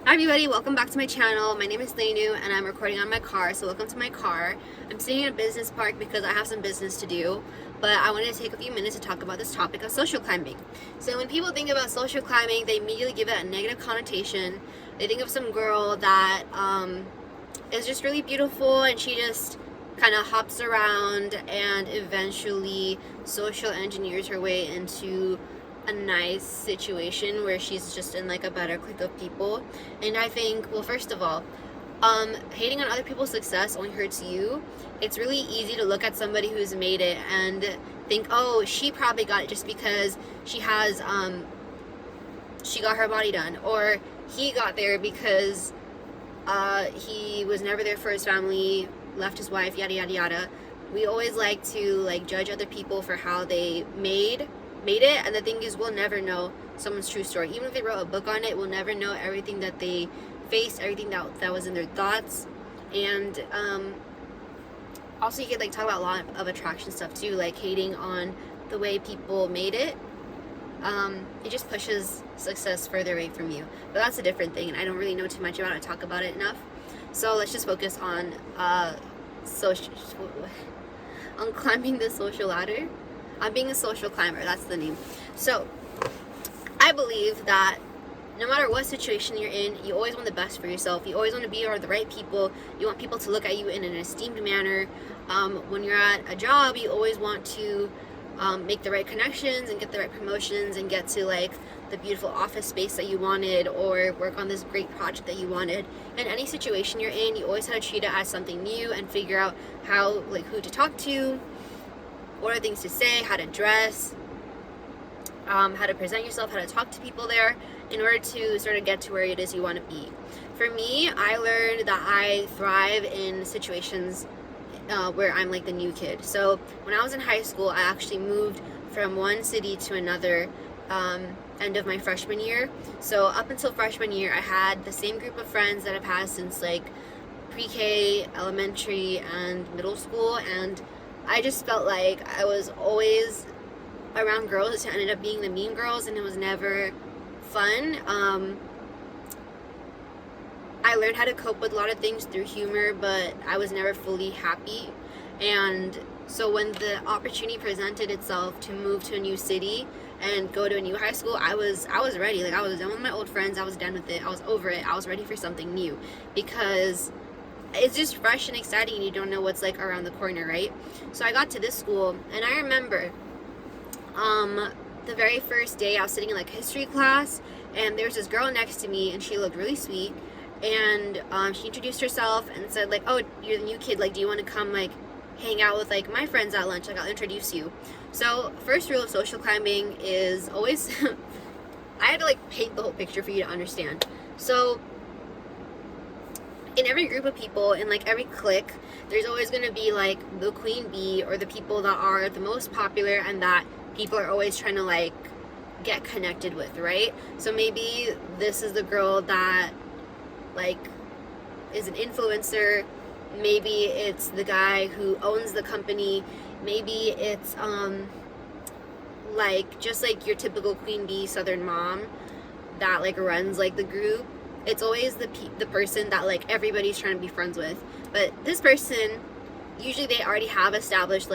Hi everybody, welcome back to my channel. My name is Lenu and I'm recording on my car, so welcome to my car. I'm sitting in a business park because I have some business to do, but I wanted to take a few minutes to talk about this topic of social climbing. So when people think about social climbing, they immediately give it a negative connotation. They think of some girl that is just really beautiful and she just kind of hops around and eventually social engineers her way into a nice situation where she's just in like a better clique of people. And I think, well, first of all, hating on other people's success only hurts you. It's really easy to look at somebody who's made it and think, oh, she probably got it just because she has she got her body done, or he got there because he was never there for his family, left his wife, yada yada yada. We always like to judge other people for how they made it, and the thing is, we'll never know someone's true story. Even if they wrote a book on it, we'll never know everything that they faced, everything that was in their thoughts. And also you could talk about a lot of attraction stuff too, like hating on the way people made it. It just pushes success further away from you, but that's a different thing, and I don't really know too much about it, talk about it enough. So let's just focus on climbing the social ladder. Being a social climber, that's the name. So I believe that no matter what situation you're in, you always want the best for yourself. You always want to be around the right people. You want people to look at you in an esteemed manner. When you're at a job, you always want to make the right connections and get the right promotions and get to the beautiful office space that you wanted, or work on this great project that you wanted. In any situation you're in, you always have to treat it as something new and figure out how, who to talk to, what are things to say, how to dress, how to present yourself, how to talk to people there in order to sort of get to where it is you want to be. For me, I learned that I thrive in situations where I'm the new kid. So when I was in high school, I actually moved from one city to another end of my freshman year. So up until freshman year, I had the same group of friends that I've had since pre-K, elementary, and middle school, and I just felt like I was always around girls who ended up being the mean girls, and it was never fun. I learned how to cope with a lot of things through humor, but I was never fully happy. And so when the opportunity presented itself to move to a new city and go to a new high school, I was ready. I was done with my old friends. I was done with it. I was over it. I was ready for something new, because it's just fresh and exciting and you don't know what's around the corner, right? So I got to this school, and I remember the very first day I was sitting in history class, and there was this girl next to me, and she looked really sweet, and she introduced herself and said oh, you're the new kid, do you want to come hang out with my friends at lunch, I'll introduce you. So first rule of social climbing is always I had to paint the whole picture for you to understand. So in every group of people, in every clique, there's always going to be the queen bee, or the people that are the most popular and that people are always trying to get connected with, right? So maybe this is the girl that is an influencer, maybe it's the guy who owns the company, maybe it's just your typical queen bee southern mom that runs the group. It's always the person that everybody's trying to be friends with. But this person, usually they already have established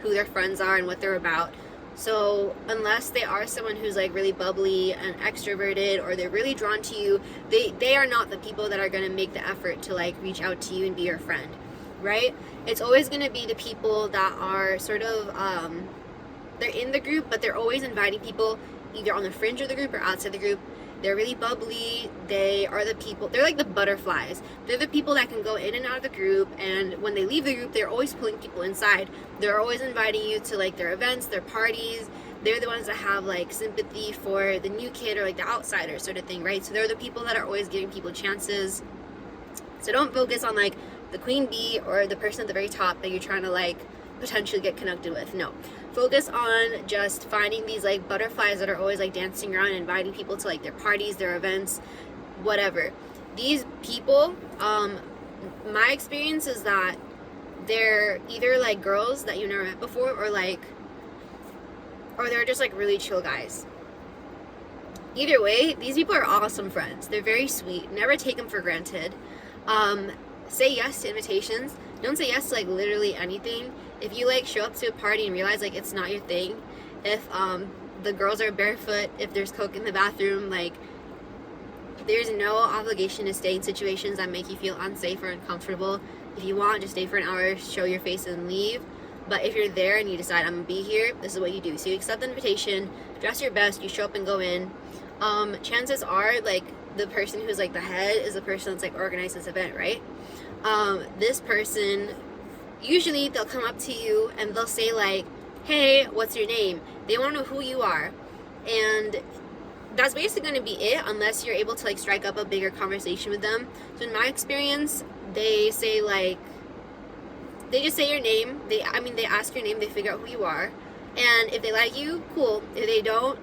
who their friends are and what they're about. So unless they are someone who's really bubbly and extroverted, or they're really drawn to you, they are not the people that are going to make the effort to reach out to you and be your friend, right? It's always going to be the people that are sort of they're in the group, but they're always inviting people either on the fringe of the group or outside the group. They're really bubbly. They are the people, they're the butterflies. They're the people that can go in and out of the group, and when they leave the group, they're always pulling people inside. They're always inviting you to their events, their parties. They're the ones that have sympathy for the new kid, or the outsider sort of thing, right? So they're the people that are always giving people chances. So don't focus on the queen bee or the person at the very top that you're trying to potentially get connected with. No, focus on just finding these butterflies that are always dancing around and inviting people to their parties, their events, whatever. These people, my experience is that they're either girls that you never met before, or they're just really chill guys. Either way, these people are awesome friends. They're very sweet. Never take them for granted. Say yes to invitations. Don't say yes to like literally anything. If you like show up to a party and realize like it's not your thing, if the girls are barefoot, if there's coke in the bathroom, like there's no obligation to stay in situations that make you feel unsafe or uncomfortable. If you want, just stay for an hour, show your face and leave. But if you're there and you decide I'm gonna be here, this is what you do. So you accept the invitation, dress your best, you show up and go in. Chances are like the person who's like the head is the person that's like organized this event, right? This person, usually they'll come up to you and they'll say like, hey, what's your name? They want to know who you are. And that's basically going to be it, unless you're able to like strike up a bigger conversation with them. So in my experience, they say like, they just say your name. They ask your name, they figure out who you are. And if they like you, cool. If they don't,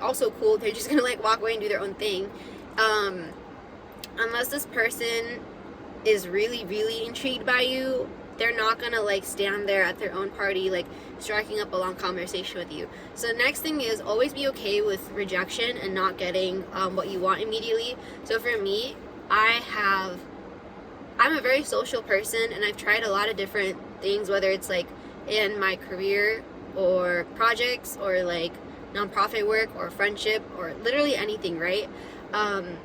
also cool. They're just gonna like walk away and do their own thing. Unless this person is really, really intrigued by you, they're not gonna like stand there at their own party like striking up a long conversation with you. So the next thing is always be okay with rejection and not getting what you want immediately. So for me, I'm a very social person, and I've tried a lot of different things, whether it's like in my career or projects or like nonprofit work or friendship or literally anything, right? And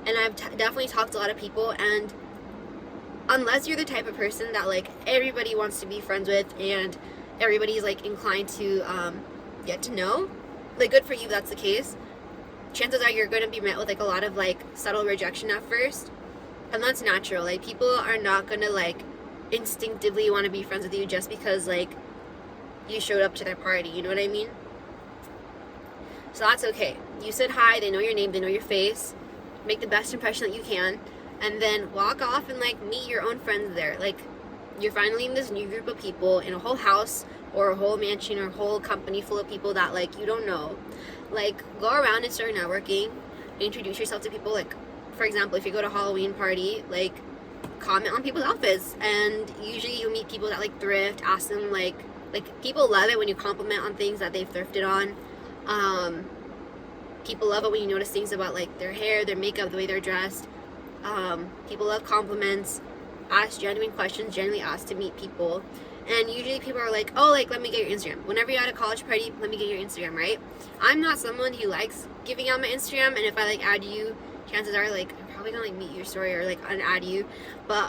I've definitely talked to a lot of people, and unless you're the type of person that like everybody wants to be friends with and everybody's like inclined to get to know, like good for you, that's the case. Chances are you're going to be met with like a lot of like subtle rejection at first, and that's natural. Like people are not going to like instinctively want to be friends with you just because like you showed up to their party, you know what I mean? So that's okay. You said hi, they know your name, they know your face. Make the best impression that you can, and then walk off and like meet your own friends there. Like you're finally in this new group of people in a whole house or a whole mansion or a whole company full of people that like you don't know. Like go around and start networking, introduce yourself to people. Like for example, if you go to a Halloween party, like comment on people's outfits, and usually you meet people that like thrift. Ask them like people love it when you compliment on things that they've thrifted on. People love it when you notice things about like their hair, their makeup, the way they're dressed. People love compliments. Ask genuine questions, genuinely ask to meet people. And usually people are like, oh, like let me get your Instagram. Whenever you're at a college party, let me get your Instagram, right? I'm not someone who likes giving out my Instagram, and if I like add you, chances are like I'm probably gonna like meet your story or like unadd you. But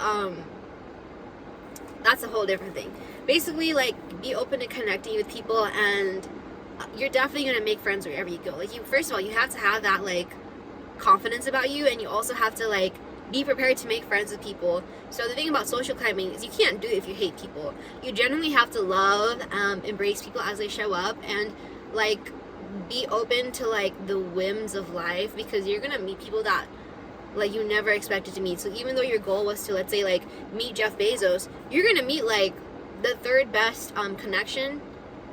that's a whole different thing. Basically, like be open to connecting with people, and you're definitely gonna make friends wherever you go. Like first of all, you have to have that like confidence about you, and you also have to like be prepared to make friends with people. So the thing about social climbing is you can't do it if you hate people. You generally have to love, embrace people as they show up, and like be open to like the whims of life, because you're gonna meet people that like you never expected to meet. So even though your goal was to, let's say, like meet Jeff Bezos, you're gonna meet like the third best connection,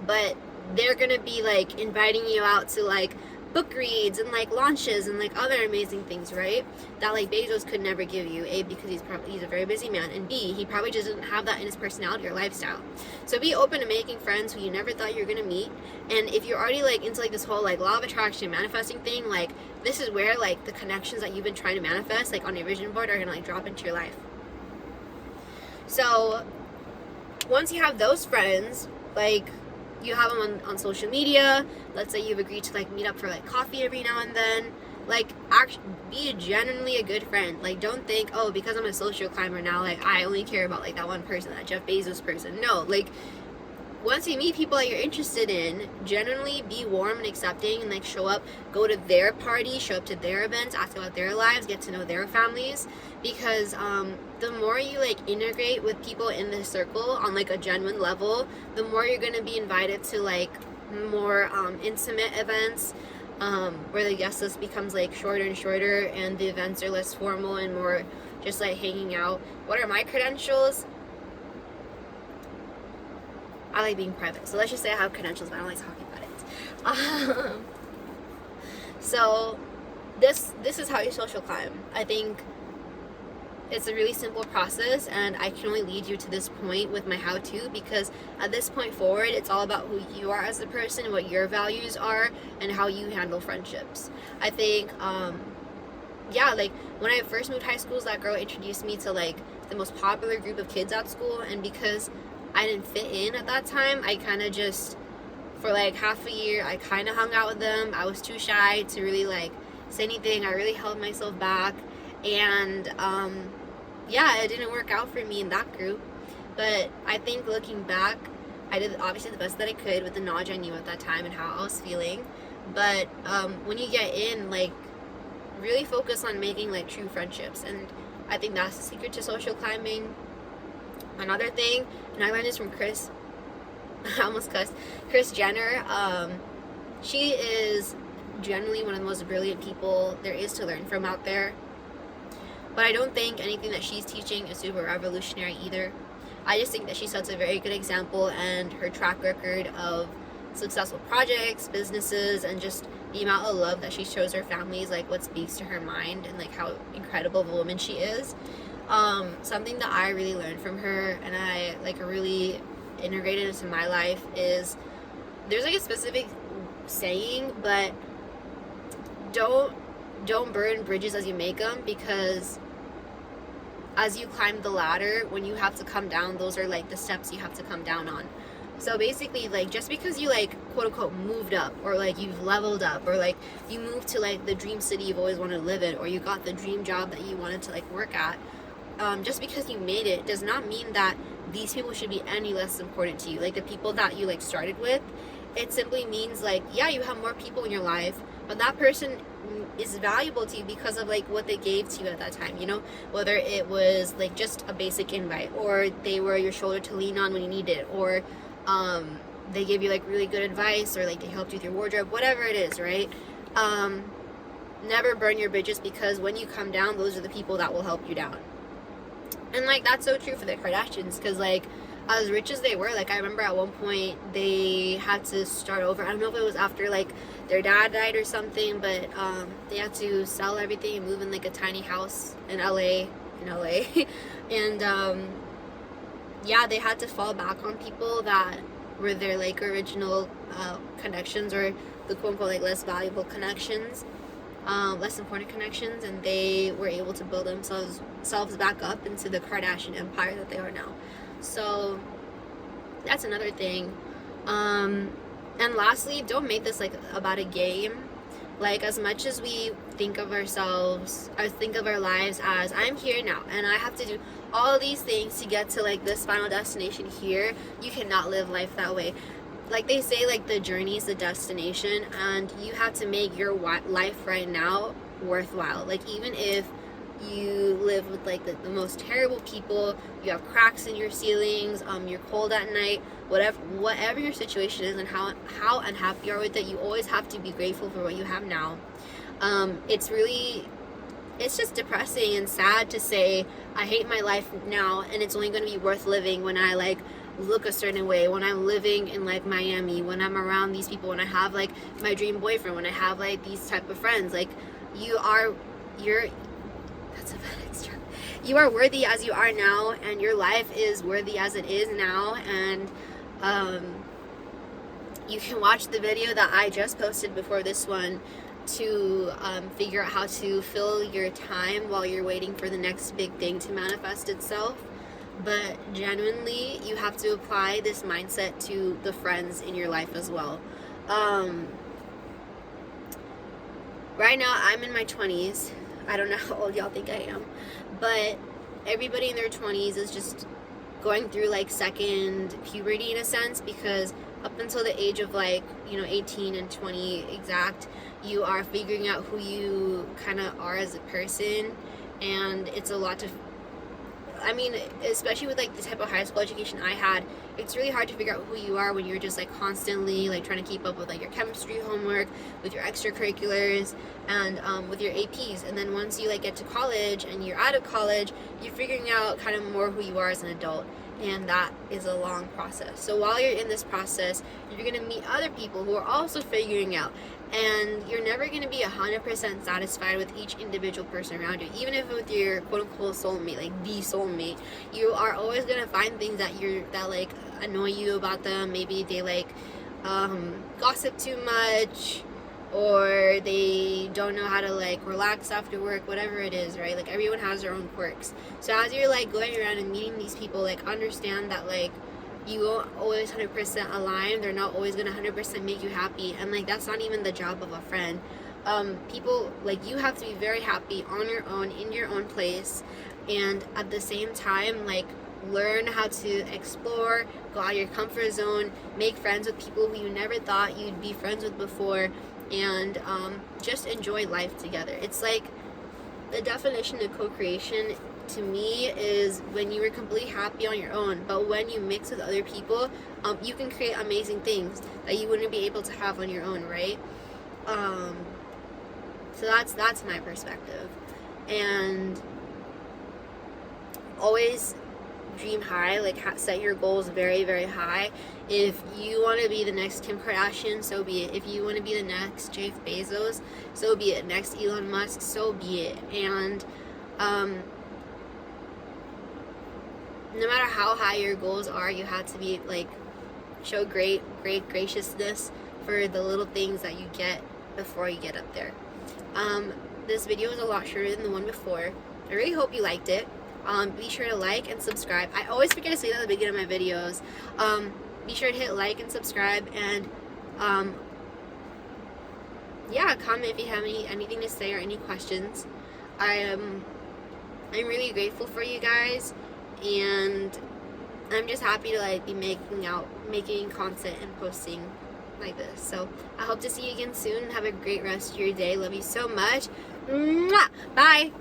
but they're gonna be like inviting you out to like book reads and like launches and like other amazing things, right? That like Bezos could never give you. A, because he's a very busy man, and B, he probably doesn't have that in his personality or lifestyle. So be open to making friends who you never thought you were gonna meet. And if you're already like into like this whole like law of attraction manifesting thing, like this is where like the connections that you've been trying to manifest like on your vision board are gonna like drop into your life. So once you have those friends, like you have them on social media, let's say you've agreed to like meet up for like coffee every now and then, like actually be genuinely a good friend. Like don't think, oh, because I'm a social climber now, like I only care about like that one person, that Jeff Bezos person. No, like once you meet people that you're interested in, generally be warm and accepting, and like show up, go to their party, show up to their events, ask about their lives, get to know their families, because the more you like integrate with people in the circle on like a genuine level, the more you're going to be invited to like more intimate events, where the guest list becomes like shorter and shorter, and the events are less formal and more just like hanging out. What are my credentials? I like being private. So let's just say I have credentials, but I don't like talking about it. So this is how you social climb. I think it's a really simple process, and I can only lead you to this point with my how-to, because at this point forward, it's all about who you are as a person, what your values are, and how you handle friendships. I think, yeah, like when I first moved high schools, that girl introduced me to like the most popular group of kids at school, and because I didn't fit in at that time, I kind of just, for like half a year, I kind of hung out with them. I was too shy to really like say anything. I really held myself back, and yeah, it didn't work out for me in that group. But I think looking back, I did obviously the best that I could with the knowledge I knew at that time and how I was feeling. But when you get in, like, really focus on making like true friendships, and I think that's the secret to social climbing. Another thing, and I learned this from Chris I almost cussed, Kris Jenner. She is generally one of the most brilliant people there is to learn from out there, but I don't think anything that she's teaching is super revolutionary either. I just think that she sets a very good example, and her track record of successful projects, businesses, and just the amount of love that she shows her family is like what speaks to her mind, and like how incredible of a woman she is. Something that I really learned from her, and I like really integrated into my life, is there's like a specific saying, but don't burn bridges as you make them, because as you climb the ladder, when you have to come down, those are like the steps you have to come down on. So basically, like, just because you like quote unquote moved up, or like you've leveled up, or like you moved to like the dream city you've always wanted to live in, or you got the dream job that you wanted to like work at, just because you made it does not mean that these people should be any less important to you. Like the people that you like started with, it simply means like, yeah, you have more people in your life, but that person is valuable to you because of like what they gave to you at that time, you know, whether it was like just a basic invite, or they were your shoulder to lean on when you needed it, or they gave you like really good advice, or like they helped you with your wardrobe, whatever it is, right? Never burn your bridges, because when you come down, those are the people that will help you down. And like that's so true for the Kardashians, because like as rich as they were, like I remember at one point they had to start over. I don't know if it was after like their dad died or something, but they had to sell everything and move in like a tiny house in LA, and yeah, they had to fall back on people that were their like original connections, or the quote unquote like less valuable connections, less important connections, and they were able to build themselves back up into the Kardashian empire that they are now. So that's another thing. And lastly, don't make this like about a game. Like, as much as we think of ourselves, or think of our lives as, I'm here now and I have to do all of these things to get to like this final destination here, you cannot live life that way. Like they say, like the journey is the destination, and you have to make your life right now worthwhile. Like even if you live with like the most terrible people, you have cracks in your ceilings, you're cold at night, whatever your situation is, and how unhappy you are with it, you always have to be grateful for what you have now. It's just depressing and sad to say I hate my life now, and it's only going to be worth living when I like look a certain way, when I'm living in like Miami, when I'm around these people, when I have like my dream boyfriend, when I have like these type of friends. Like that's a bad extra. You are worthy as you are now, and your life is worthy as it is now. And you can watch the video that I just posted before this one to figure out how to fill your time while you're waiting for the next big thing to manifest itself. But genuinely, you have to apply this mindset to the friends in your life as well. Right now, I'm in my 20s. I don't know how old y'all think I am, but everybody in their 20s is just going through like second puberty in a sense, because up until the age of like 18 and 20 exact, you are figuring out who you kind of are as a person, and it's a lot to, I mean, especially with like the type of high school education I had, it's really hard to figure out who you are when you're just like constantly like trying to keep up with like your chemistry homework, with your extracurriculars, and with your APs. And then once you like get to college and you're out of college, you're figuring out kind of more who you are as an adult, and that is a long process. So while you're in this process, you're gonna meet other people who are also figuring out, and you're never going to be 100% satisfied with each individual person around you. Even if with your quote-unquote soulmate, like the soulmate, you are always going to find things that like annoy you about them. Maybe they like gossip too much, or they don't know how to like relax after work, whatever it is, right? Like everyone has their own quirks. So as you're like going around and meeting these people, like understand that like you won't always 100% align. They're not always gonna 100% make you happy, and like that's not even the job of a friend. People, like, you have to be very happy on your own, in your own place, and at the same time, like, learn how to explore, go out of your comfort zone, make friends with people who you never thought you'd be friends with before, and just enjoy life together. It's like the definition of co-creation to me is when you are completely happy on your own, but when you mix with other people, you can create amazing things that you wouldn't be able to have on your own, right? So that's my perspective. And always dream high, like set your goals very, very high. If you want to be the next Kim Kardashian, so be it. If you want to be the next Jeff Bezos, so be it. Next Elon Musk, so be it. And no matter how high your goals are, you have to be like show great graciousness for the little things that you get before you get up there. This video is a lot shorter than the one before. I really hope you liked it. Be sure to like and subscribe. I always forget to say that at the beginning of my videos. Be sure to hit like and subscribe, and yeah, comment if you have anything to say or any questions. I'm really grateful for you guys, and I'm just happy to like be making content and posting like this. So I hope to see you again soon. Have a great rest of your day. Love you so much. Mwah! Bye.